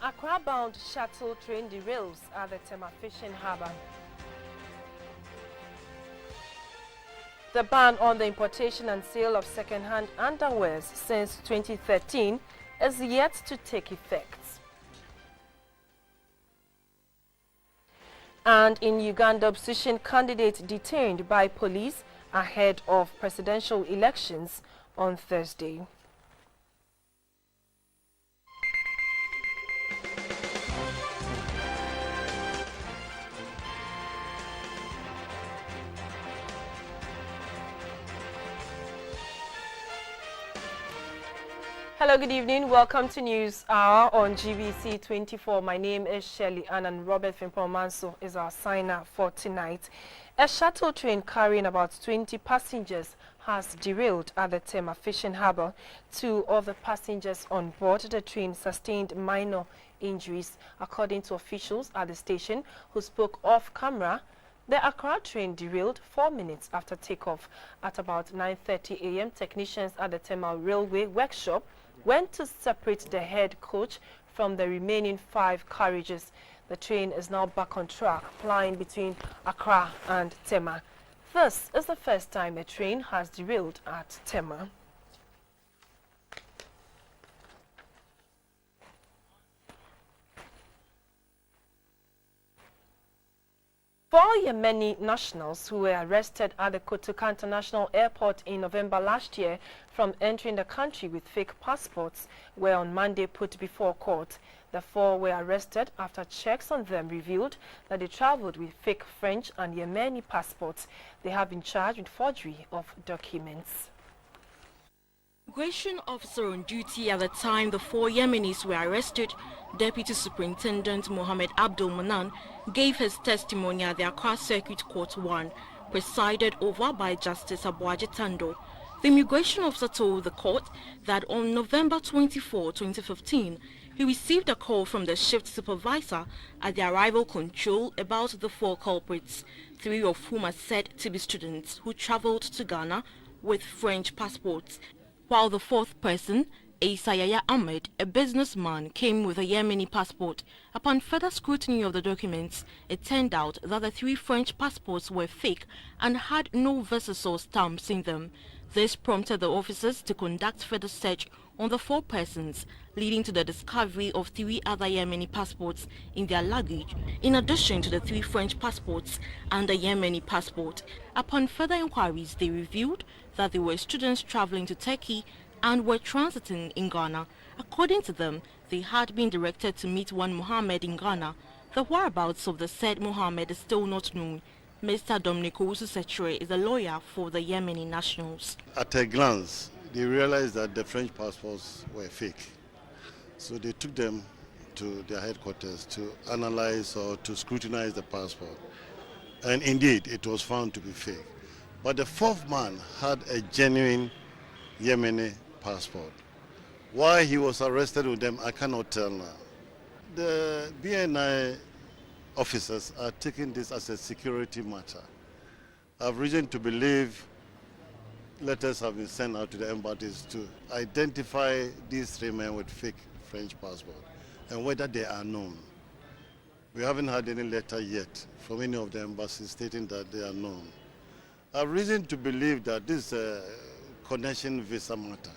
Accra-bound shuttle train derails at the Tema Fishing Harbour. The ban on the importation and sale of second-hand underwears since 2013 is yet to take effect. And in Uganda, opposition candidate detained by police ahead of presidential elections on Thursday. Hello, good evening. Welcome to News Hour on GBC24. My name is Shirley Ann and Robert Fimpomanso is our signer for tonight. A shuttle train carrying about 20 passengers has derailed at the Tema Fishing Harbour. 2 of the passengers on board the train sustained minor injuries, according to officials at the station who spoke off camera. The Accra train derailed 4 minutes after takeoff. At about 9:30 a.m., technicians at the Tema Railway Workshop went to separate the head coach from the remaining 5 carriages. The train is now back on track, plying between Accra and Tema. This is the first time a train has derailed at Tema. Four Yemeni nationals who were arrested at the Kotoka International Airport in November last year from entering the country with fake passports were on Monday put before court. The 4 were arrested after checks on them revealed that they traveled with fake French and Yemeni passports. They have been charged with forgery of documents. Immigration officer on duty at the time the 4 Yemenis were arrested, Deputy Superintendent Mohammed Abdul Manan, gave his testimony at the Accra Circuit Court 1, presided over by Justice Abuaji Tando. The immigration officer told the court that on November 24, 2015, he received a call from the shift supervisor at the arrival control about the 4 culprits, 3 of whom are said to be students who traveled to Ghana with French passports, while the 4th person, Issa Yaya Ahmed, a businessman, came with a Yemeni passport. Upon further scrutiny of the documents, it turned out that the 3 French passports were fake and had no visas or stamps in them. This prompted the officers to conduct further search on the 4 persons, leading to the discovery of 3 other Yemeni passports in their luggage, in addition to the 3 French passports and a Yemeni passport. Upon further inquiries, they revealed that they were students traveling to Turkey and were transiting in Ghana. According to them, they had been directed to meet one Mohammed in Ghana. The whereabouts of the said Mohammed is still not known. Mr. Dominic Owusu-Sechere is a lawyer for the Yemeni nationals. At a glance, they realized that the French passports were fake. So they took them to their headquarters to analyze or to scrutinize the passport. And indeed, it was found to be fake. But the 4th man had a genuine Yemeni passport. Why he was arrested with them, I cannot tell now. The BNI officers are taking this as a security matter. I have reason to believe letters have been sent out to the embassies to identify these 3 men with fake French passport and whether they are known. We haven't had any letter yet from any of the embassies stating that they are known. I have reason to believe that this is a connection visa matter.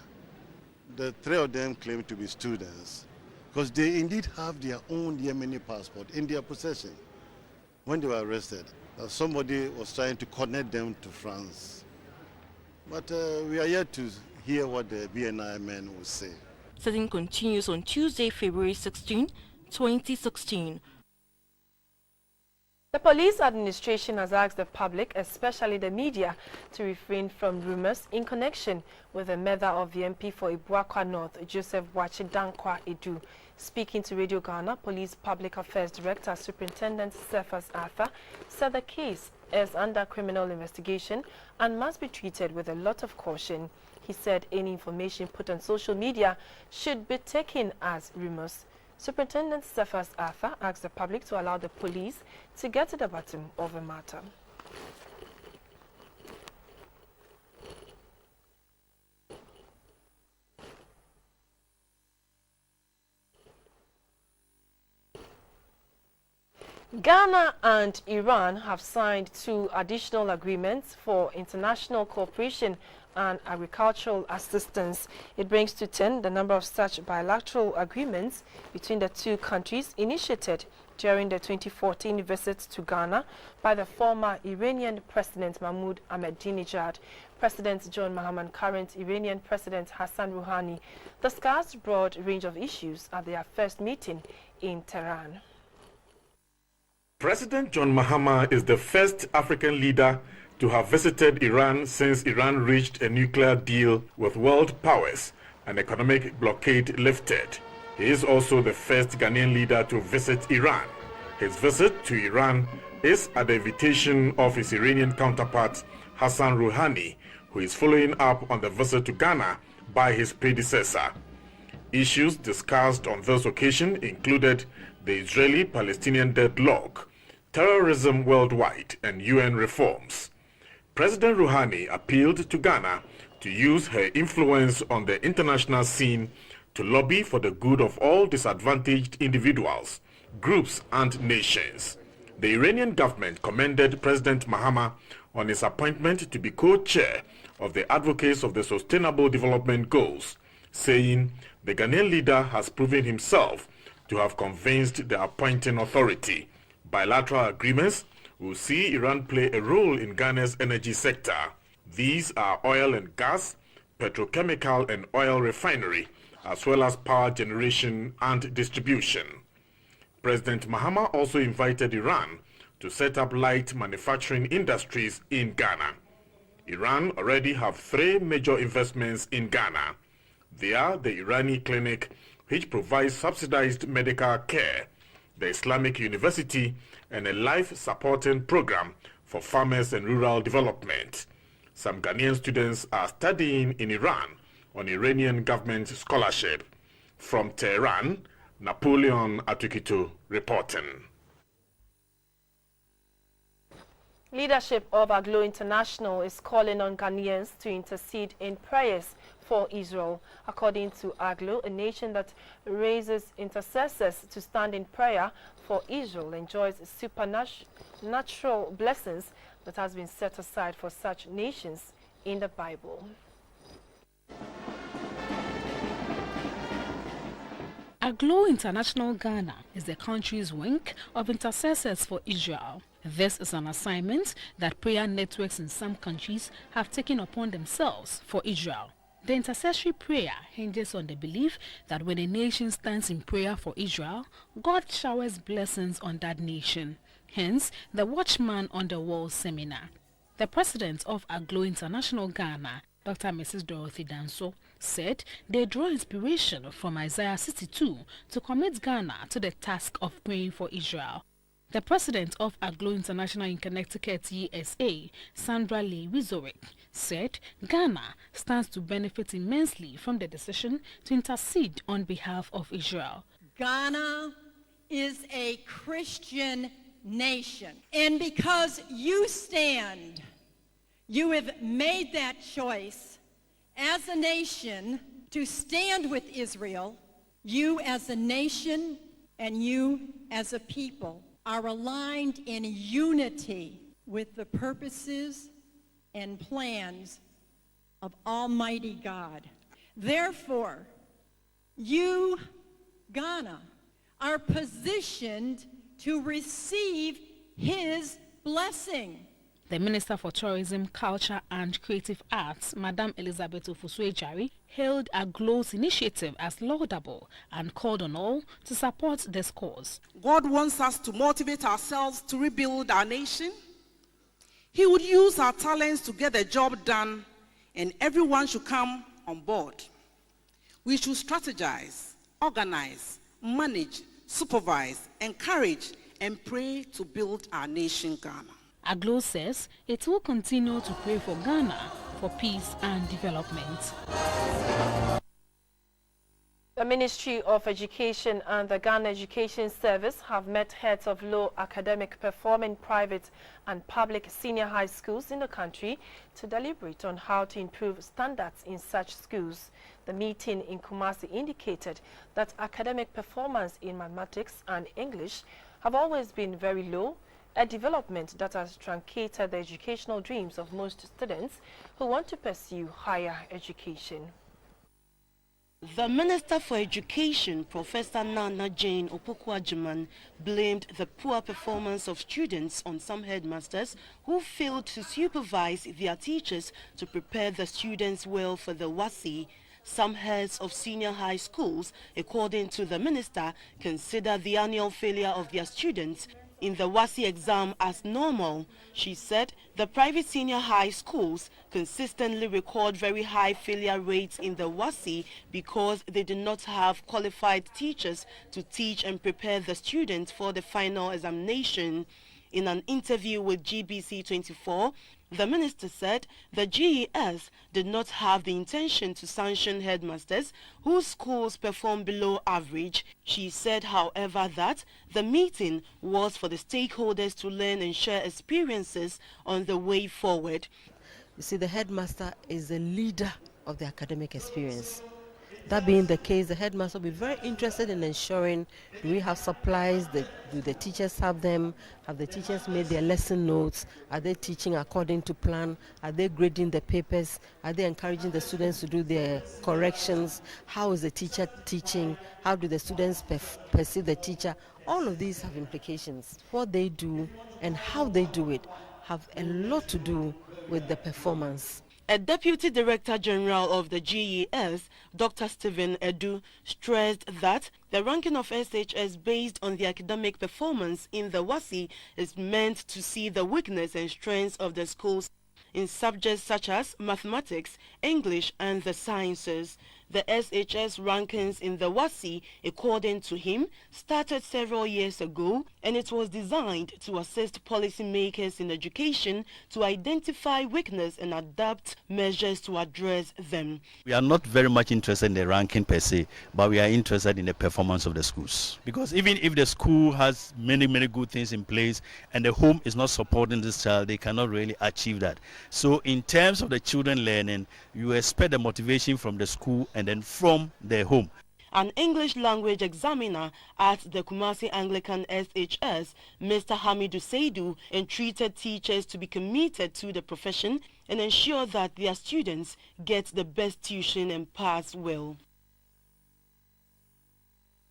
The 3 of them claim to be students because they indeed have their own Yemeni passport in their possession when they were arrested. Somebody was trying to connect them to France. But we are yet to hear what the BNI men will say. Sitting continues on Tuesday, February 16, 2016. The police administration has asked the public, especially the media, to refrain from rumors in connection with the murder of the MP for Ibuakwa North, Joseph Wachi Dankwa Edu. Speaking to Radio Ghana, Police Public Affairs Director Superintendent Cephas Arthur said the case is under criminal investigation and must be treated with a lot of caution. He said any information put on social media should be taken as rumors. Superintendent Cephas Arthur asked the public to allow the police to get to the bottom of the matter. Ghana and Iran have signed 2 additional agreements for international cooperation and agricultural assistance. It brings to 10 the number of such bilateral agreements between the 2 countries initiated during the 2014 visit to Ghana by the former Iranian President Mahmoud Ahmadinejad. President John Mahama, current Iranian President Hassan Rouhani discussed a broad range of issues at their first meeting in Tehran. President John Mahama is the first African leader to have visited Iran since Iran reached a nuclear deal with world powers and economic blockade lifted. He is also the first Ghanaian leader to visit Iran. His visit to Iran is at the invitation of his Iranian counterpart Hassan Rouhani, who is following up on the visit to Ghana by his predecessor. Issues discussed on this occasion included the Israeli-Palestinian deadlock, terrorism worldwide, and UN reforms. President Rouhani appealed to Ghana to use her influence on the international scene to lobby for the good of all disadvantaged individuals, groups, and nations. The Iranian government commended President Mahama on his appointment to be co-chair of the Advocates of the Sustainable Development Goals, saying the Ghanaian leader has proven himself to have convinced the appointing authority. Bilateral agreements will see Iran play a role in Ghana's energy sector. These are oil and gas, petrochemical and oil refinery, as well as power generation and distribution. President Mahama also invited Iran to set up light manufacturing industries in Ghana. Iran already have 3 major investments in Ghana. They are the Irani Clinic, which provides subsidized medical care, the Islamic University, and a life-supporting program for farmers and rural development. Some Ghanaian students are studying in Iran on Iranian government scholarship. From Tehran, Napoleon Atukito reporting. Leadership of Aglo International is calling on Ghanaians to intercede in prayers for Israel. According to Aglo, a nation that raises intercessors to stand in prayer for Israel enjoys supernatural blessings that has been set aside for such nations in the Bible. Aglo International Ghana is the country's wing of intercessors for Israel. This is an assignment that prayer networks in some countries have taken upon themselves for Israel. The intercessory prayer hinges on the belief that when a nation stands in prayer for Israel, God showers blessings on that nation. Hence, the Watchman on the Wall seminar. The president of Aglo International Ghana, Dr. Mrs. Dorothy Danso, said they draw inspiration from Isaiah 62 to commit Ghana to the task of praying for Israel. The president of Aglo International in Connecticut, USA, Sandra Lee Wizorek, said Ghana stands to benefit immensely from the decision to intercede on behalf of Israel. Ghana is a Christian nation, and because you have made that choice as a nation to stand with Israel. You as a nation and you as a people are aligned in unity with the purposes and plans of Almighty God. Therefore, you, Ghana, are positioned to receive His blessing. The Minister for Tourism, Culture and Creative Arts, Madam Elizabeth Ofusu-Ejari, hailed Aglo's initiative as laudable and called on all to support this cause. God wants us to motivate ourselves to rebuild our nation. He would use our talents to get the job done, and everyone should come on board. We should strategize, organize, manage, supervise, encourage, and pray to build our nation, Ghana. Aglo says it will continue to pray for Ghana for peace and development. The Ministry of Education and the Ghana Education Service have met heads of low academic performing private and public senior high schools in the country to deliberate on how to improve standards in such schools. The meeting in Kumasi indicated that academic performance in mathematics and English have always been very low, a development that has truncated the educational dreams of most students who want to pursue higher education. The Minister for Education, Professor Nana Jane Opoku-Agyeman, blamed the poor performance of students on some headmasters who failed to supervise their teachers to prepare the students well for the WASSCE. Some heads of senior high schools, according to the minister, consider the annual failure of their students in the WASSCE exam as normal. She said the private senior high schools consistently record very high failure rates in the WASSCE because they do not have qualified teachers to teach and prepare the students for the final examination. In an interview with GBC24, the minister said the GES did not have the intention to sanction headmasters whose schools perform below average. She said, however, that the meeting was for the stakeholders to learn and share experiences on the way forward. You see, the headmaster is the leader of the academic experience. That being the case, the headmaster will be very interested in ensuring, do we have supplies, do the teachers have them, have the teachers made their lesson notes, are they teaching according to plan, are they grading the papers, are they encouraging the students to do their corrections, how is the teacher teaching, how do the students perceive the teacher. All of these have implications. What they do and how they do it have a lot to do with the performance. A Deputy Director General of the GES, Dr. Stephen Edu, stressed that the ranking of SHS based on the academic performance in the WASSCE is meant to see the weakness and strengths of the schools in subjects such as mathematics, English, and the sciences. The SHS rankings in the WASSCE, according to him, started several years ago, and it was designed to assist policymakers in education to identify weakness and adapt measures to address them. We are not very much interested in the ranking per se, but we are interested in the performance of the schools. Because even if the school has many good things in place and the home is not supporting this child, they cannot really achieve that. So in terms of the children learning, you expect the motivation from the school and then from their home. An English language examiner at the Kumasi Anglican SHS, Mr. Hamidou Seidu, entreated teachers to be committed to the profession and ensure that their students get the best tuition and pass well.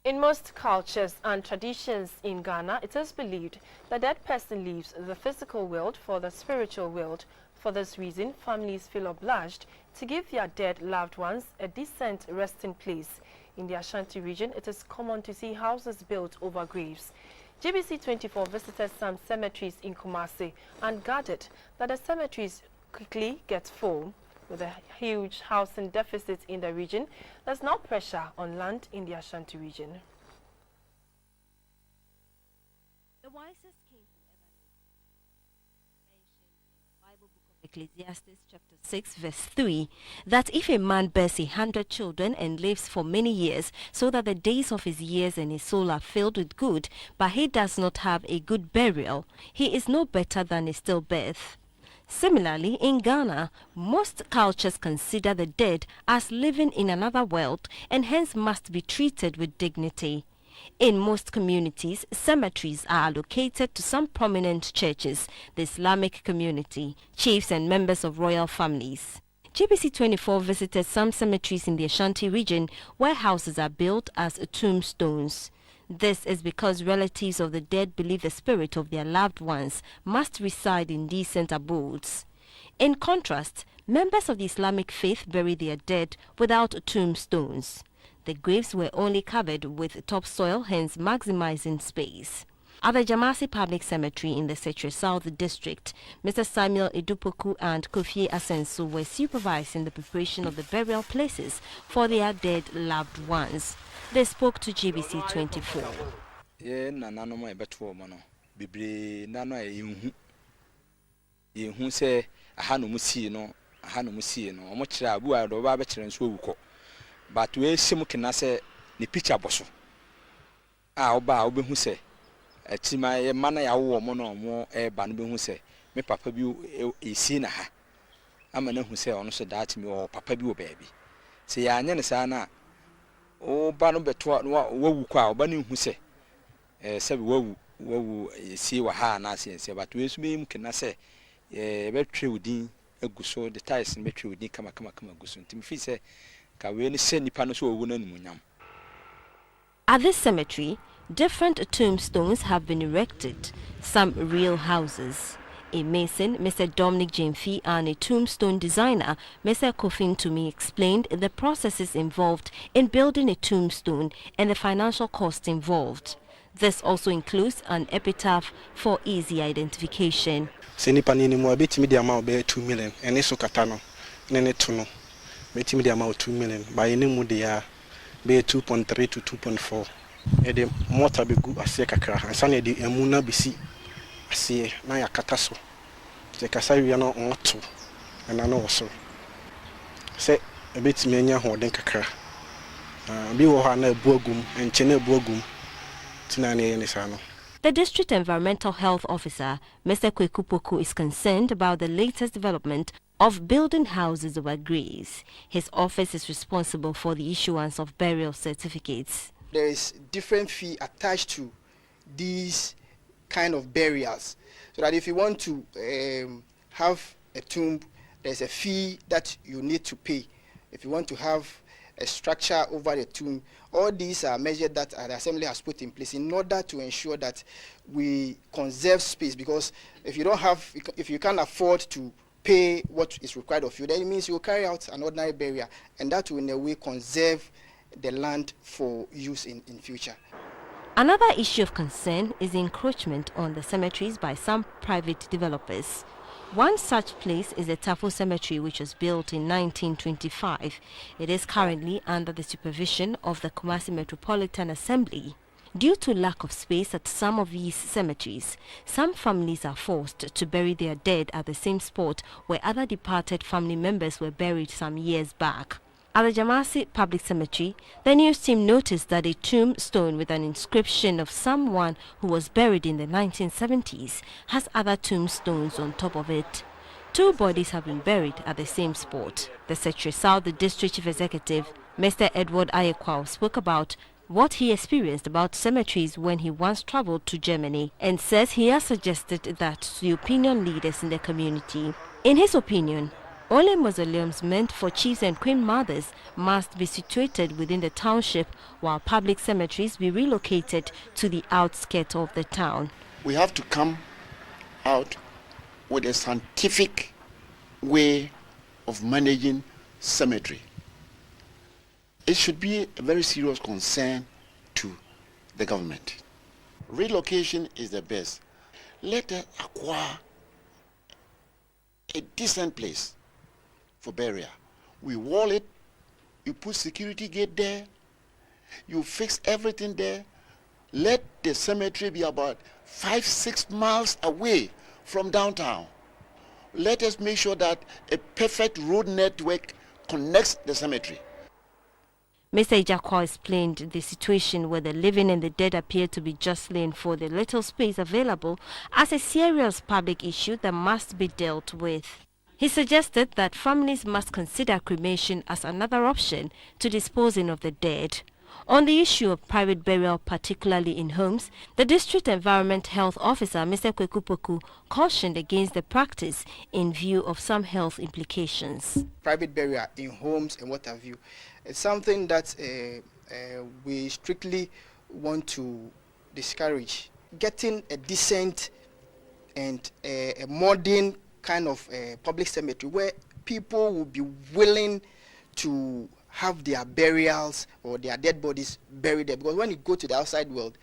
In most cultures and traditions in Ghana, it is believed that that person leaves the physical world for the spiritual world. For this reason, families feel obliged to give their dead loved ones a decent resting place. In the Ashanti region, it is common to see houses built over graves. GBC24 visited some cemeteries in Kumasi and gathered that the cemeteries quickly get full. With a huge housing deficit in the region, there's now pressure on land in the Ashanti region. The wisest king Ecclesiastes chapter 6 verse 3, that if a man bears 100 children and lives for many years, so that the days of his years and his soul are filled with good, but he does not have a good burial, he is no better than a stillbirth. Similarly, in Ghana, most cultures consider the dead as living in another world and hence must be treated with dignity. In most communities, cemeteries are allocated to some prominent churches, the Islamic community, chiefs and members of royal families. GBC24 visited some cemeteries in the Ashanti region where houses are built as tombstones. This is because relatives of the dead believe the spirit of their loved ones must reside in decent abodes. In contrast, members of the Islamic faith bury their dead without tombstones. The graves were only covered with topsoil, hence maximizing space. At the Jamasi Public Cemetery in the Setre South District, Mr. Samuel Idupoku and Kofi Asenso were supervising the preparation of the burial places for their dead loved ones. They spoke to GBC24. But we see mukina say ni picture boso. Oba obehu say etima ye mana ya wo mo no mo ba no behu say me papa bi esi na ha. Ama na hu say ono so that me o papa bi o baabi. Se ya anya ne sa na o ba no beto wawu kwa oba ne hu say se bi wawu wo see wa ha na see but we so be mukena say be twe wudin aguso the ties be twe wudin kama aguso ntimi fi say ka we ni se nipa no so owu na numunyam. At this cemetery, different tombstones have been erected, some real houses. A mason, Mr. Dominic Jemfi, and a tombstone designer, Mr. Kofin Tumi, explained the processes involved in building a tombstone and the financial cost involved. This also includes an epitaph for easy identification. Senipa ni mo betimi di amount be 2 million ene so kata no ne to no betimi di amount 2 million by ene mu de ya be 2.3 to 2.4 e de mota be gu ase kakra ansa na de emuna besi ase na ya kata so se kasa wi no oto na no so se e betimi anya hoden kakra bi wo ha na ebuagum enche na ebuagum tina ne ne sa no. The District Environmental Health Officer, Mr. Kwekupoku, is concerned about the latest development of building houses over graves. His office is responsible for the issuance of burial certificates. There is different fee attached to these kind of burials. So that if you want to have a tomb, there's a fee that you need to pay. If you want to have a structure over the tomb, all these are measures that the Assembly has put in place in order to ensure that we conserve space. Because if you can't afford to pay what is required of you, then it means you will carry out an ordinary burial, and that will in a way conserve the land for use in future. Another issue of concern is the encroachment on the cemeteries by some private developers. One such place is the Tafo Cemetery, which was built in 1925. It is currently under the supervision of the Kumasi Metropolitan Assembly. Due to lack of space at some of these cemeteries, some families are forced to bury their dead at the same spot where other departed family members were buried some years back. At the Jamasi Public Cemetery, the news team noticed that a tombstone with an inscription of someone who was buried in the 1970s has other tombstones on top of it. 2 bodies have been buried at the same spot. The Secretary South, the District Chief Executive, Mr. Edward Ayekwao, spoke about what he experienced about cemeteries when he once traveled to Germany, and says he has suggested that to the opinion leaders in the community. In his opinion, only mausoleums meant for chiefs and queen mothers must be situated within the township, while public cemeteries be relocated to the outskirts of the town. We have to come out with a scientific way of managing cemetery. It should be a very serious concern to the government. Relocation is the best. Let us acquire a decent place for burial. We wall it, you put security gate there, you fix everything there. Let the cemetery be about 5-6 miles away from downtown. Let us make sure that a perfect road network connects the cemetery. Mr. Ijakwa explained the situation where the living and the dead appear to be jostling for the little space available as a serious public issue that must be dealt with. He suggested that families must consider cremation as another option to disposing of the dead. On the issue of private burial, particularly in homes, the District Environment Health Officer, Mr. Kwekupoku, cautioned against the practice in view of some health implications. Private burial in homes and what have you, it's something that we strictly want to discourage. Getting a decent and a modern kind of public cemetery where people will be willing to have their burials or their dead bodies buried there, because when you go to the outside world,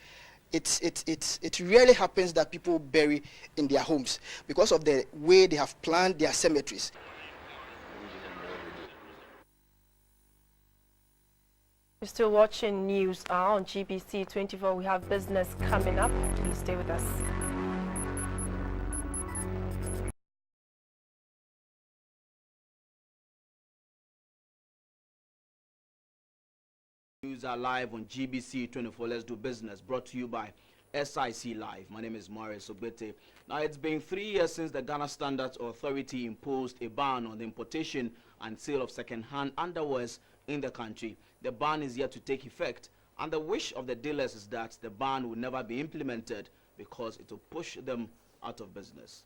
it really happens that people bury in their homes because of the way they have planned their cemeteries. You're still watching News Hour on GBC24. We have business coming up. Please stay with us. News are live on GBC24. Let's do business. Brought to you by SIC Live. My name is Maurice Ogbete. Now, it's been 3 years since the Ghana Standards Authority imposed a ban on the importation and sale of second-hand underwears in the country. The ban is yet to take effect, and the wish of the dealers is that the ban will never be implemented because it will push them out of business.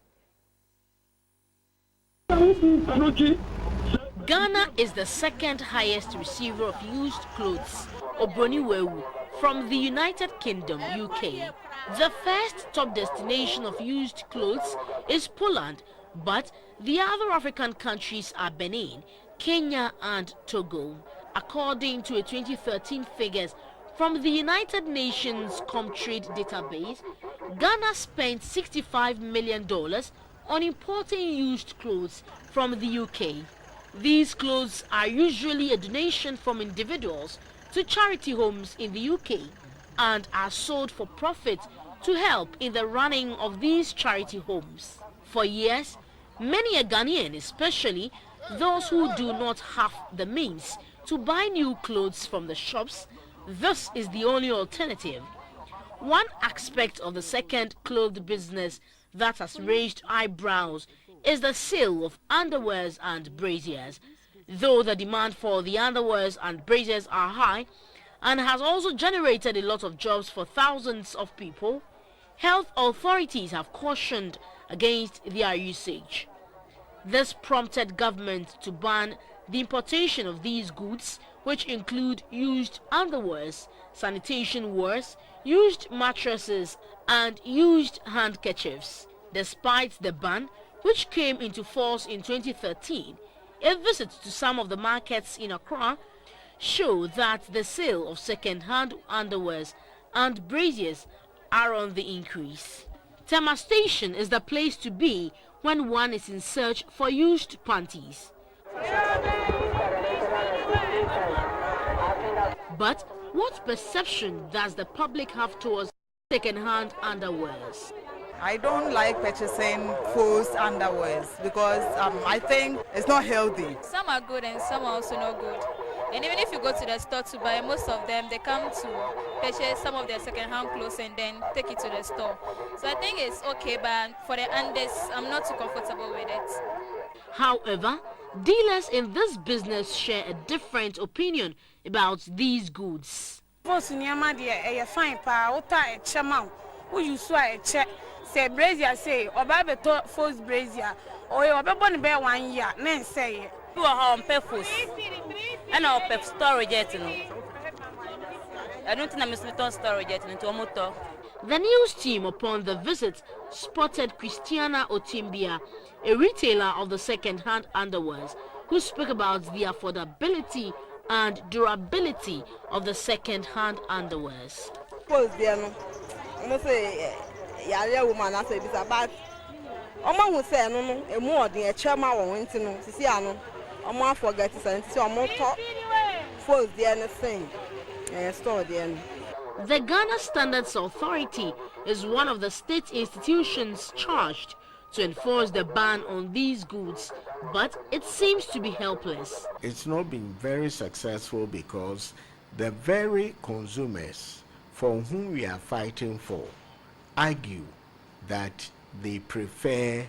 Ghana is the second highest receiver of used clothes, Obroniwewu, from the United Kingdom, UK. The first top destination of used clothes is Poland, but the other African countries are Benin, Kenya and Togo. According to a 2013 figures from the United Nations Comtrade database, Ghana spent $65 million on importing used clothes from the UK. These clothes are usually a donation from individuals to charity homes in the UK and are sold for profit to help in the running of these charity homes. For years, many a Ghanaian, especially those who do not have the means to buy new clothes from the shops, this is the only alternative. One aspect of the second clothes business that has raised eyebrows is the sale of underwears and braziers. Though the demand for the underwears and braziers are high and has also generated a lot of jobs for thousands of people, health authorities have cautioned against their usage. This prompted government to ban the importation of these goods, which include used underwears, sanitation wares, used mattresses and used handkerchiefs. Despite the ban, which came into force in 2013, a visit to some of the markets in Accra show that the sale of second-hand underwears and braziers are on the increase. Tema Station is the place to be when one is in search for used panties. But what perception does the public have towards second-hand underwears? I don't like purchasing false underwears because I think it's not healthy. Some are good and some are also not good. And even if you go to the store to buy, most of them, they come to purchase some of their second-hand clothes and then take it to the store. So I think it's okay, but for the unders, I'm not too comfortable with it. However, dealers in this business share a different opinion about these goods. Say brazier say oba beto false brazier or you oba born be 1 year men say you are on purpose and our pep storage yet no I don't think I'm a storage yet into a motor. The news team upon the visit spotted Christiana Otimbia, a retailer of the second-hand underwears, who spoke about the affordability and durability of the second-hand underwears. Yale woman as a but Oma who say no a more than a chairman won't know to see ano Oma forget to send to more talk for the anything and store the end. The Ghana Standards Authority is one of the state institutions charged to enforce the ban on these goods, but it seems to be helpless. It's not been very successful because the very consumers for whom we are fighting for argue that they prefer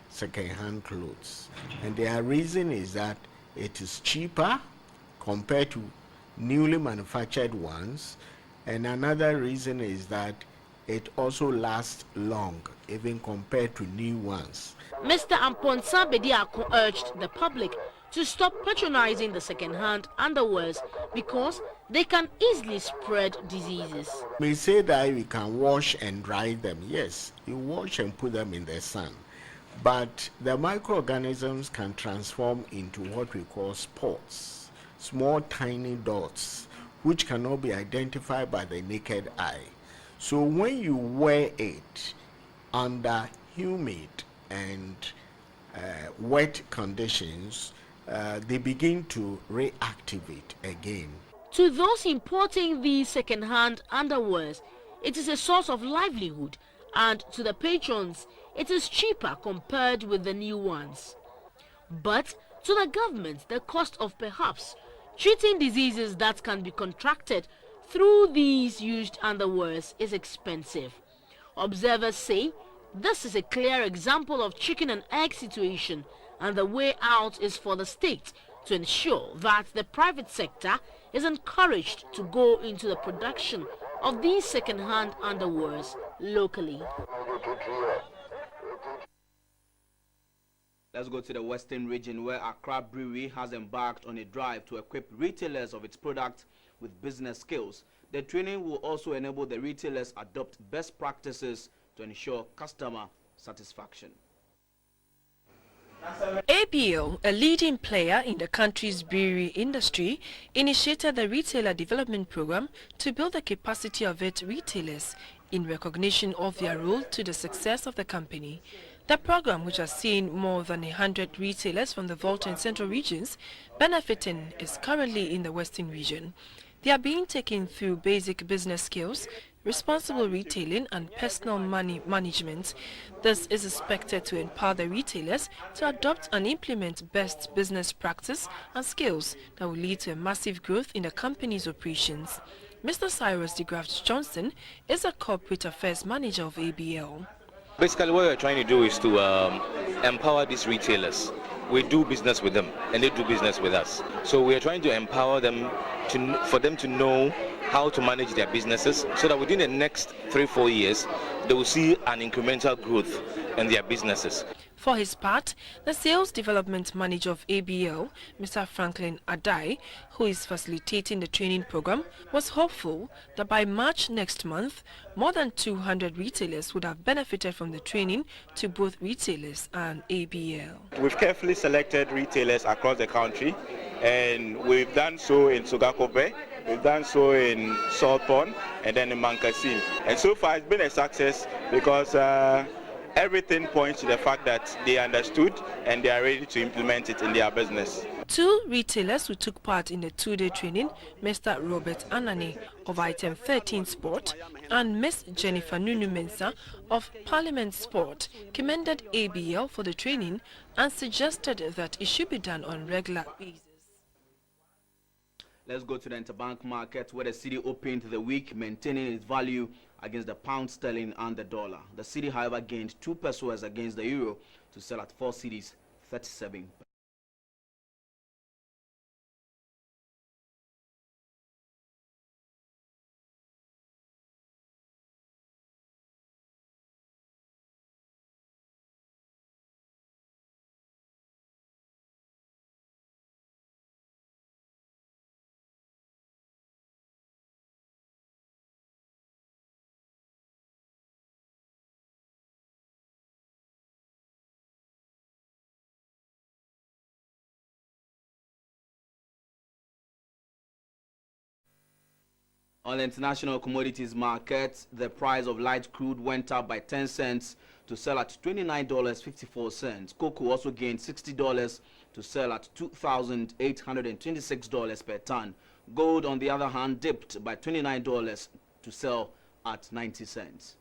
second-hand clothes, and their reason is that it is cheaper compared to newly manufactured ones, and another reason is that it also lasts long even compared to new ones. Mr. Amponsa Bediako urged the public to stop patronizing the second-hand underwears because they can easily spread diseases. We say that we can wash and dry them. Yes, you wash and put them in the sun. But the microorganisms can transform into what we call spots, small tiny dots, which cannot be identified by the naked eye. So when you wear it under humid and wet conditions, they begin to reactivate again. To those importing these second-hand underwears, it is a source of livelihood, and to the patrons, it is cheaper compared with the new ones. But to the government, the cost of perhaps treating diseases that can be contracted through these used underwears is expensive. Observers say this is a clear example of chicken and egg situation, and the way out is for the state to ensure that the private sector is encouraged to go into the production of these second-hand underwears locally. Let's go to the Western region, where Accra Brewery has embarked on a drive to equip retailers of its product with business skills. The training will also enable the retailers adopt best practices to ensure customer satisfaction. ABL, a leading player in the country's brewery industry, initiated the Retailer Development Program to build the capacity of its retailers in recognition of their role to the success of the company. The program, which has seen more than 100 retailers from the Volta and Central regions benefiting, is currently in the Western region. They are being taken through basic business skills, responsible retailing and personal money management. This is expected to empower the retailers to adopt and implement best business practice and skills that will lead to a massive growth in the company's operations. Mr. Cyrus DeGraft Johnson is a corporate affairs manager of ABL. Basically, what we're trying to do is to empower these retailers. We do business with them and they do business with us. So we are trying to empower them for them to know how to manage their businesses so that within the next 3-4 years, they will see an incremental growth in their businesses. For his part, the Sales Development Manager of ABL, Mr. Franklin Adai, who is facilitating the training program, was hopeful that by March next month, more than 200 retailers would have benefited from the training to both retailers and ABL. We've carefully selected retailers across the country, and we've done so in Sogakope, we've done so in Saltpond, and then in Mankasim. And so far it's been a success because everything points to the fact that they understood and they are ready to implement it in their business. Two retailers who took part in the two-day training, Mr. Robert Anani of Item 13 Sport and Miss Jennifer Nunu Mensah of Parliament Sport, commended ABL for the training and suggested that it should be done on regular basis. Let's go to the interbank market, where the cedi opened the week maintaining its value against the pound sterling and the dollar. The cedi, however, gained 2 pesos against the euro to sell at 4 cedis 37. On the international commodities market, the price of light crude went up by 10 cents to sell at $29.54. Cocoa also gained $60 to sell at $2,826 per ton. Gold, on the other hand, dipped by $29 to sell at 90 cents.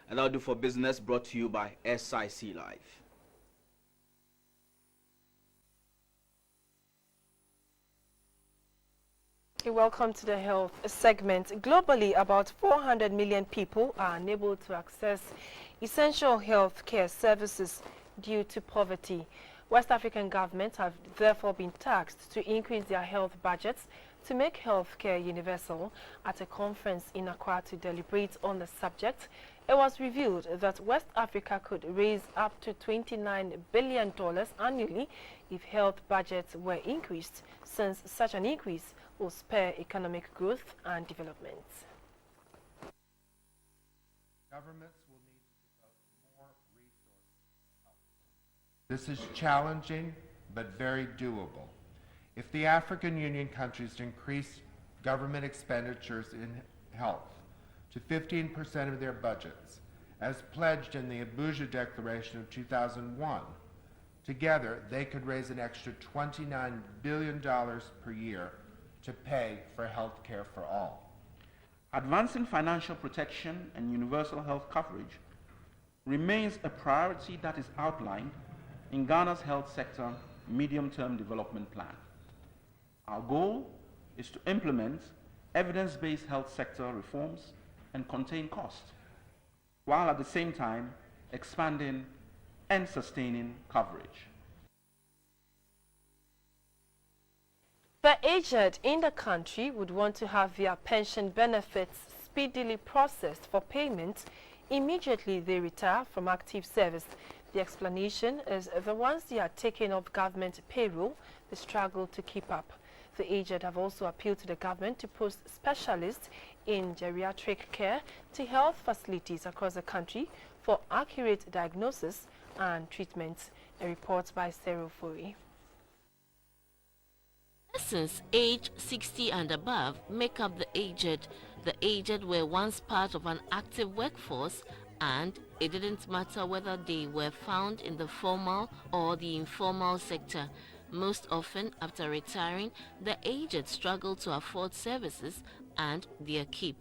And that'll do for business, brought to you by SIC Live. Welcome to the health segment. Globally, about 400 million people are unable to access essential health care services due to poverty. West African governments have therefore been tasked to increase their health budgets to make health care universal. At a conference in Accra to deliberate on the subject, it was revealed that West Africa could raise up to $29 billion annually if health budgets were increased, since such an increase will spur economic growth and development. Governments will need to devote more resources. This is challenging, but very doable. If the African Union countries increase government expenditures in health to 15% of their budgets, as pledged in the Abuja Declaration of 2001. Together, they could raise an extra $29 billion per year to pay for health care for all. Advancing financial protection and universal health coverage remains a priority that is outlined in Ghana's health sector medium-term development plan. Our goal is to implement evidence-based health sector reforms and contain costs, while at the same time expanding and sustaining coverage. The aged in the country would want to have their pension benefits speedily processed for payment immediately they retire from active service. The explanation is the ones they are taking off government payroll, they struggle to keep up. The aged have also appealed to the government to post specialists in geriatric care to health facilities across the country for accurate diagnosis and treatment. A report by Sarah Furi. Persons age 60 and above make up the aged. The aged were once part of an active workforce, and it didn't matter whether they were found in the formal or the informal sector. Most often, after retiring, the aged struggle to afford services and their keep.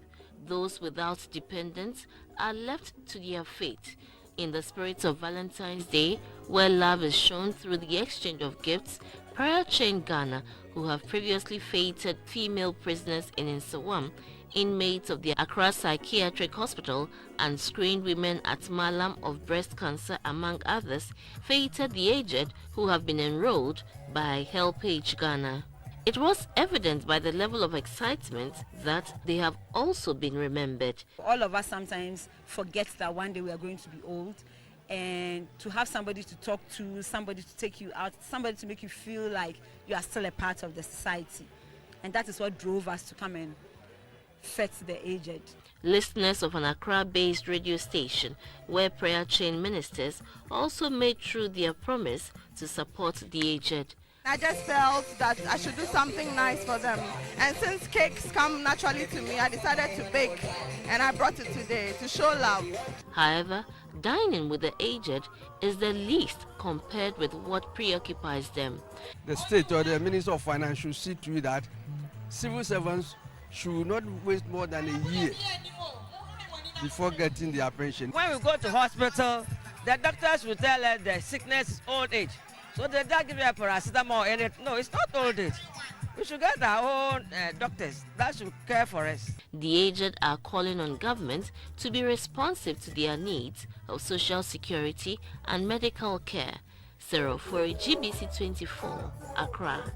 Those without dependents are left to their fate. In the spirit of Valentine's Day, where love is shown through the exchange of gifts, Prayer Chain Ghana, who have previously feted female prisoners in Nsawam, inmates of the Accra Psychiatric Hospital, and screened women at Malam of breast cancer, among others, feted the aged who have been enrolled by HelpAge Ghana. It was evident by the level of excitement that they have also been remembered. All of us sometimes forget that one day we are going to be old, and to have somebody to talk to, somebody to take you out, somebody to make you feel like you are still a part of the society. And that is what drove us to come and fet the aged. Listeners of an Accra-based radio station, where Prayer Chain ministers also made true their promise to support the aged. I just felt that I should do something nice for them. And since cakes come naturally to me, I decided to bake, and I brought it today to show love. However, dining with the aged is the least compared with what preoccupies them. The state or the Minister of Finance should see to it that civil servants should not waste more than a year before getting their pension. When we go to hospital, the doctors will tell us the sickness is old age. So they don't give you a paracetamol in it. No, it's not old age. We should get our own doctors that should care for us. The aged are calling on government to be responsive to their needs of social security and medical care. Sarah Furi, GBC24, Accra.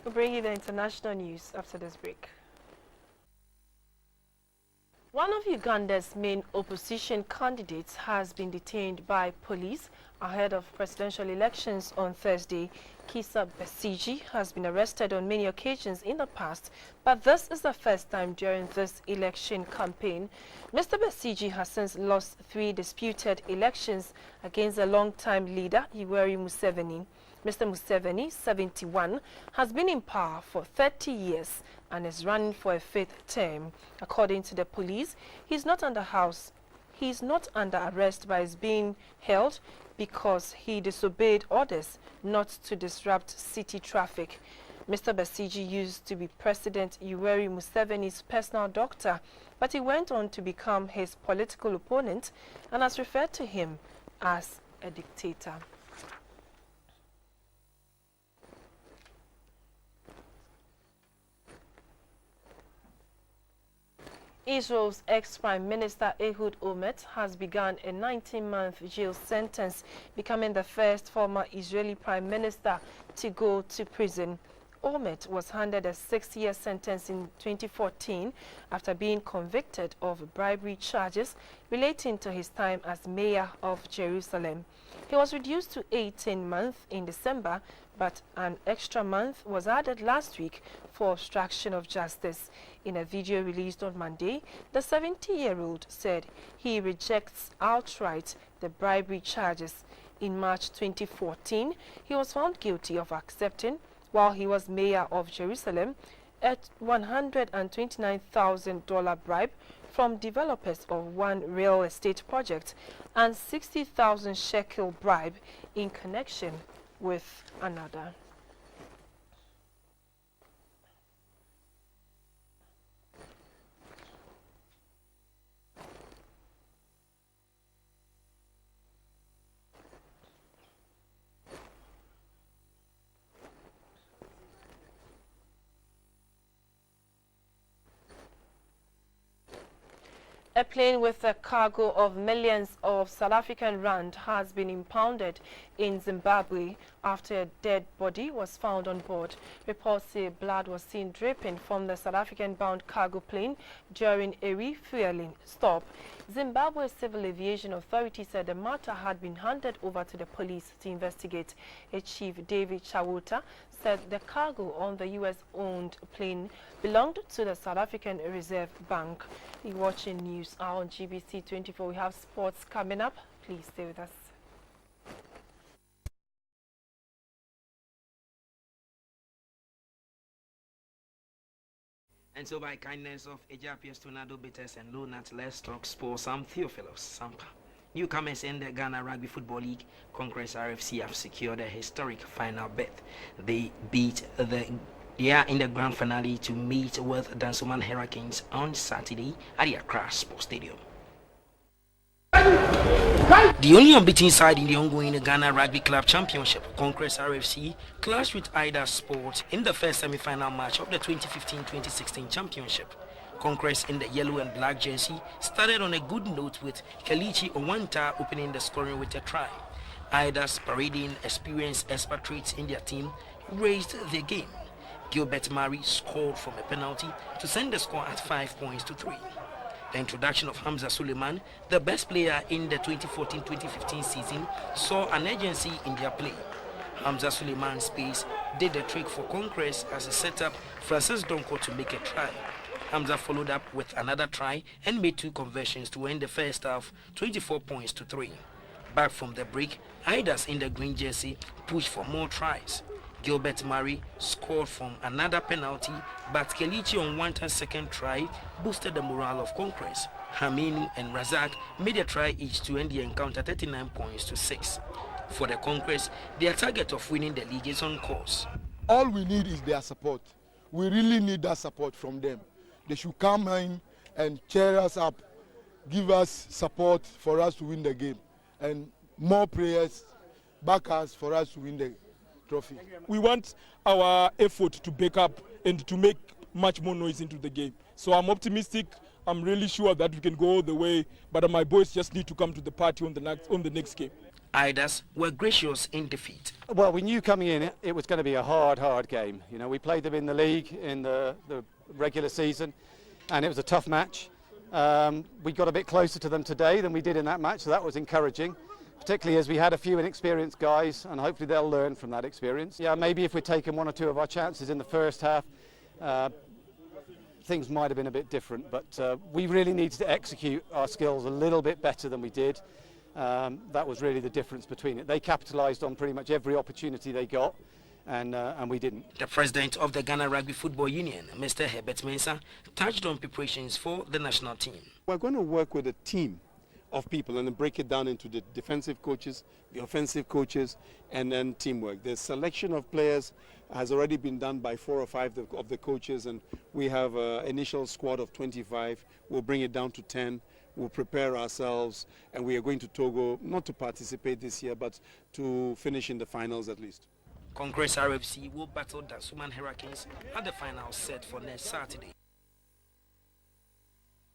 We'll bring you the international news after this break. One of Uganda's main opposition candidates has been detained by police ahead of presidential elections on Thursday. Kizza Besigye has been arrested on many occasions in the past, but this is the first time during this election campaign. Mr. Besigye has since lost 3 disputed elections against a long-time leader, Yoweri Museveni. Mr. Museveni, 71, has been in power for 30 years and is running for a 5th term. According to the police, he's not under arrest but is being held because he disobeyed orders not to disrupt city traffic. Mr. Besigye used to be President Yoweri Museveni's personal doctor, but he went on to become his political opponent and has referred to him as a dictator. Israel's ex-Prime Minister Ehud Olmert has begun a 19-month jail sentence, becoming the first former Israeli Prime Minister to go to prison. Olmert was handed a 6-year sentence in 2014 after being convicted of bribery charges relating to his time as mayor of Jerusalem. He was reduced to 18 months in December, but an extra month was added last week for obstruction of justice. In a video released on Monday, the 70-year-old said he rejects outright the bribery charges. In March 2014, he was found guilty of accepting, while he was mayor of Jerusalem, a $129,000 bribe from developers of one real estate project and 60,000 shekel bribe in connection with another. A plane with a cargo of millions of South African rand has been impounded in Zimbabwe after a dead body was found on board. Reports say blood was seen dripping from the South African-bound cargo plane during a refueling stop. Zimbabwe Civil Aviation Authority said the matter had been handed over to the police to investigate. Chief David Chawuta said the cargo on the U.S.-owned plane belonged to the South African Reserve Bank. You're watching News Hour on GBC24. We have sports coming up. Please stay with us. And so by kindness of Ejapius Tornado Bitters and Lunat, let's talk sports. I'm Theophilus Sampa. Newcomers in the Ghana Rugby Football League, Congress RFC have secured a historic final berth. They are in the grand finale to meet with Dansoman Hurricanes on Saturday at the Accra Sports Stadium. The only unbeaten side in the ongoing Ghana Rugby Club Championship, Congress RFC, clashed with Ida Sports in the first semi-final match of the 2015-2016 Championship. Congress in the yellow and black jersey started on a good note with Kelechi Onwanta opening the scoring with a try. Ida's parading experienced expatriates in their team raised the game. Gilbert Murray scored from a penalty to send the score at 5 points to 3. The introduction of Hamza Suleiman, the best player in the 2014-2015 season, saw an urgency in their play. Hamza Suleiman's pace did the trick for Congress as he set up Francis Donko to make a try. Hamza followed up with another try and made 2 conversions to end the first half 24 points to 3. Back from the break, Idas in the green jersey pushed for more tries. Gilbert Murray scored from another penalty, but Kelechi Onwanta's second try boosted the morale of Congress. Haminu and Razak made a try each to end the encounter 39 points to 6. For the Congress, their target of winning the league is on course. All we need is their support. We really need that support from them. They should come in and cheer us up, give us support for us to win the game, and more players back us for us to win the trophy. We want our effort to back up and to make much more noise into the game. So I'm optimistic. I'm really sure that we can go all the way, but my boys just need to come to the party on the next game. Idas were gracious in defeat. Well, we knew coming in it was going to be a hard game. You know, we played them in the league in the regular season, and it was a tough match. We got a bit closer to them today than we did in that match, so that was encouraging, particularly as we had a few inexperienced guys, and hopefully they'll learn from that experience. Yeah, maybe if we'd taken 1 or 2 of our chances in the first half, things might have been a bit different, but we really needed to execute our skills a little bit better than we did. That was really the difference between it. They capitalised on pretty much every opportunity they got, and we didn't. The president of the Ghana Rugby Football Union, Mr. Herbert Mensah, touched on preparations for the national team. We're going to work with a team of people and then break it down into the defensive coaches, the offensive coaches, and then teamwork. The selection of players has already been done by 4 or 5 of the coaches, and we have an initial squad of 25. We'll bring it down to 10. We'll prepare ourselves, and we are going to Togo, not to participate this year, but to finish in the finals at least. Congress RFC will battle the Dansoman Hurricanes at the final set for next Saturday.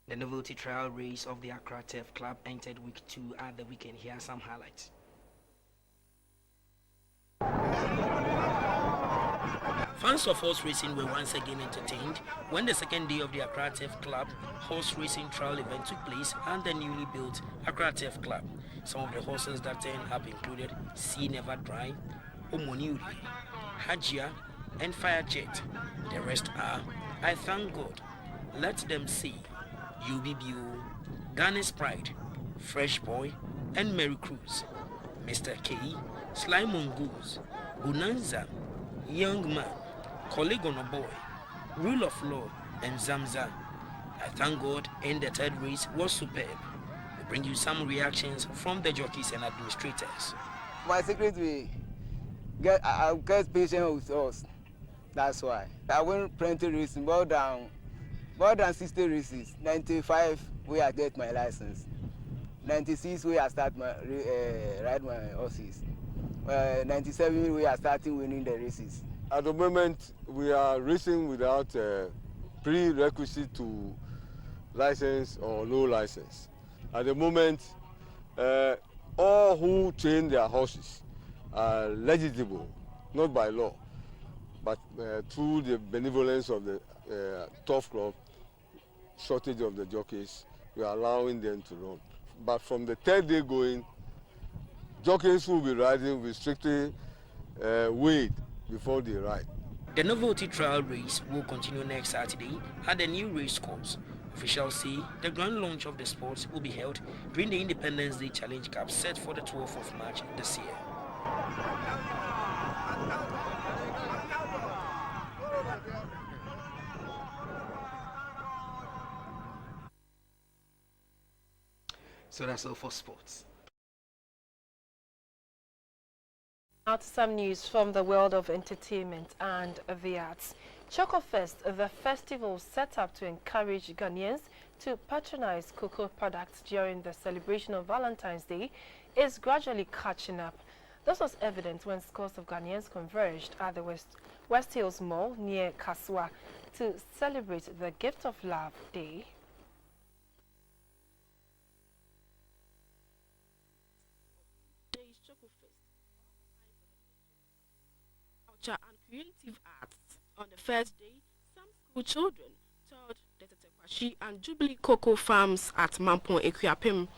The novelty trial race of the Accra Turf Club entered week 2 at the weekend. Here are some highlights. Fans of horse racing were once again entertained when the second day of the Accra Turf Club horse racing trial event took place at the newly built Accra Turf Club. Some of the horses that turned up included Sea Never Dry, Omoniuri, Hajia, and Firejet. The rest are I Thank God, Let Them See, UBBO, Ghana's Pride, Fresh Boy, and Merry Cruise, Mr. K, Sly Mongoose, Bonanza, Young Man, Colleague on a Boy, Rule of Law, and Zamza. I Thank God, and the third race was superb. We bring you some reactions from the jockeys and administrators. My secret will I get patient with us. That's why I win plenty races, more than 60 races. 95 where I get my license. 96 where I start my ride my horses. 97 where I starting winning the races. At the moment, we are racing without prerequisite to license or no license. At the moment, all who train their horses are legitimate, not by law, but through the benevolence of the Turf Club, shortage of the jockeys, we are allowing them to run. But from the third day going, jockeys who will be riding will strictly weighed before they ride. The novelty trial race will continue next Saturday at the new race course. Officials say the grand launch of the sports will be held during the Independence Day Challenge Cup set for the 12th of March this year. So that's all for sports. Now to some news from the world of entertainment and the arts. Chocofest, the festival set up to encourage Ghanaians to patronize cocoa products during the celebration of Valentine's Day, is gradually catching up. This was evident when scores of Ghanaians converged at the West Hills Mall near Kaswa to celebrate the Gift of Love Day. And creative arts. On the first day, some school children toured the Tetekwashi and Jubilee cocoa farms at Mampong Ekuapem.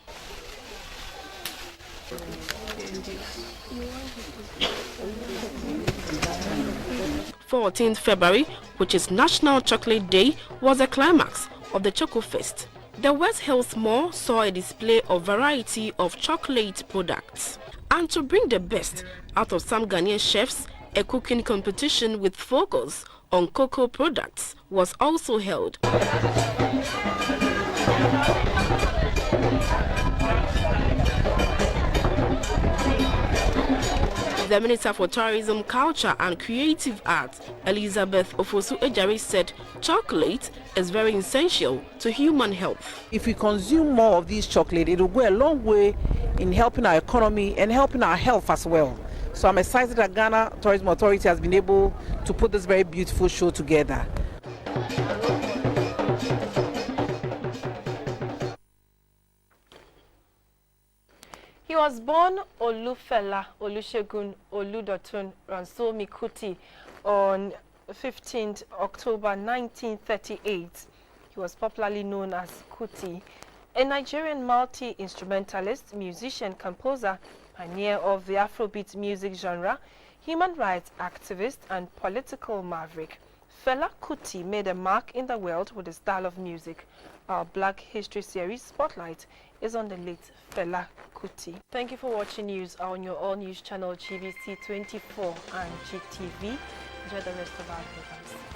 14th February, which is National Chocolate Day, was the climax of the Choco Fest. The West Hills Mall saw a display of variety of chocolate products. And to bring the best out of some Ghanaian chefs, a cooking competition with focus on cocoa products was also held. The Minister for Tourism, Culture and Creative Arts, Elizabeth Ofosu-Ejari, said chocolate is very essential to human health. If we consume more of these chocolate, it will go a long way in helping our economy and helping our health as well. So I'm excited that Ghana Tourism Authority has been able to put this very beautiful show together. He was born Olufela Olusegun Oludotun Ransomi Kuti on 15th October 1938. He was popularly known as Kuti, a Nigerian multi-instrumentalist, musician, composer, pioneer of the Afrobeat music genre, human rights activist, and political maverick. Fela Kuti made a mark in the world with his style of music. Our Black History series Spotlight is on the late Fela Kuti. Thank you for watching news on your all-news channel GBC24 and GTV. Enjoy the rest of our programs.